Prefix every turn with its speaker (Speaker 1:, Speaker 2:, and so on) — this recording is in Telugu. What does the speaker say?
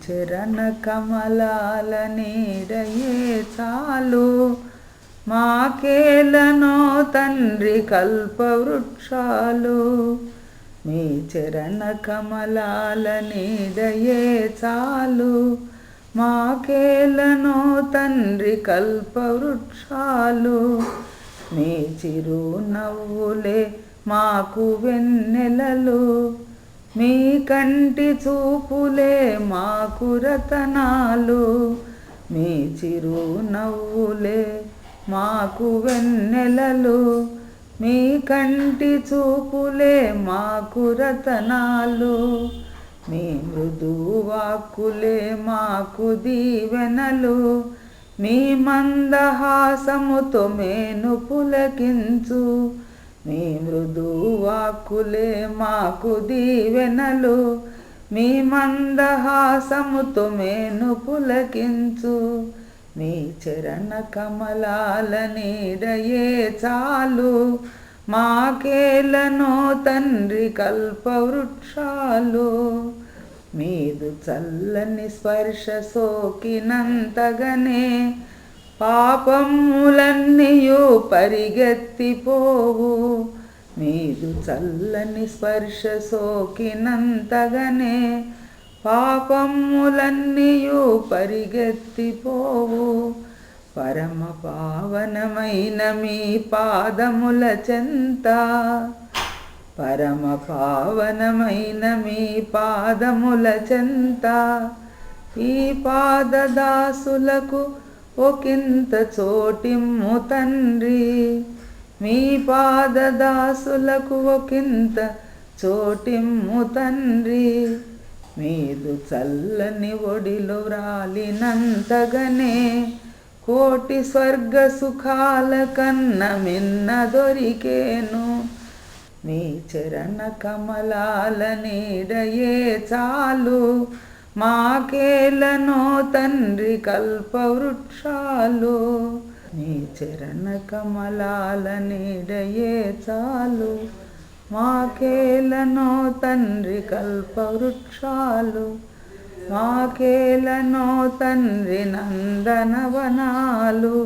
Speaker 1: చరణ కమలాల నీడయే చాలు మాకేలనో తండ్రి కల్పవృక్షాలు. మీ చరణ కమలాల నీడయే చాలు మాకేలనో తండ్రి కల్పవృక్షాలు. మీ చిరు నవ్వులే మాకు వెన్నెలలు, మీ కంటి చూపులే మాకు రతనాలు. మీ చిరు నవ్వులే మాకు వెన్నెలలు, మీ కంటి చూపులే మాకు రతనాలు. మీ మృదు వాక్కులే మాకు దీవెనలు, మీ మందహాసముతో మేను పులకించు. మీ మృదు వాక్కులే మాకు దీవెనలు, మీ మందహాసముతో మేను పులకించు. మీ చరణ కమలాల నీడయే చాలు మాకేలనో తండ్రి కల్పవృక్షాలు. మీదు చల్లని స్పర్శ సోకినంతగనే పాపములన్నీయు పరిగెత్తిపోవు. మీదు చల్లని స్పర్శ సోకినంతగనే పాపములన్నీయు పరిగెత్తిపోవు. పరమ పావనమైన మీ పాదముల చెంత, పరమ పావనమైన మీ పాదముల చెంత ఈ పాదదాసులకు ఒకంత చోటిమ్ము తండ్రి. మీ పాదదాసులకు ఒకంత చోటిమ్ము తండ్రి. మీదు చల్లని ఒడిలో రాలినంతగనే కోటి స్వర్గ సుఖాల కన్న మిన్న దొరికేను. మీ చరణ కమలాల నీడయే చాలు మాకేలనో తండ్రి కల్పవృక్షాలు. మీ చరణ కమలాల నీడయే చాలు మాకేలనో తండ్రి కల్పవృక్షాలు. మాకేలనో తండ్రి నందనవనాలు.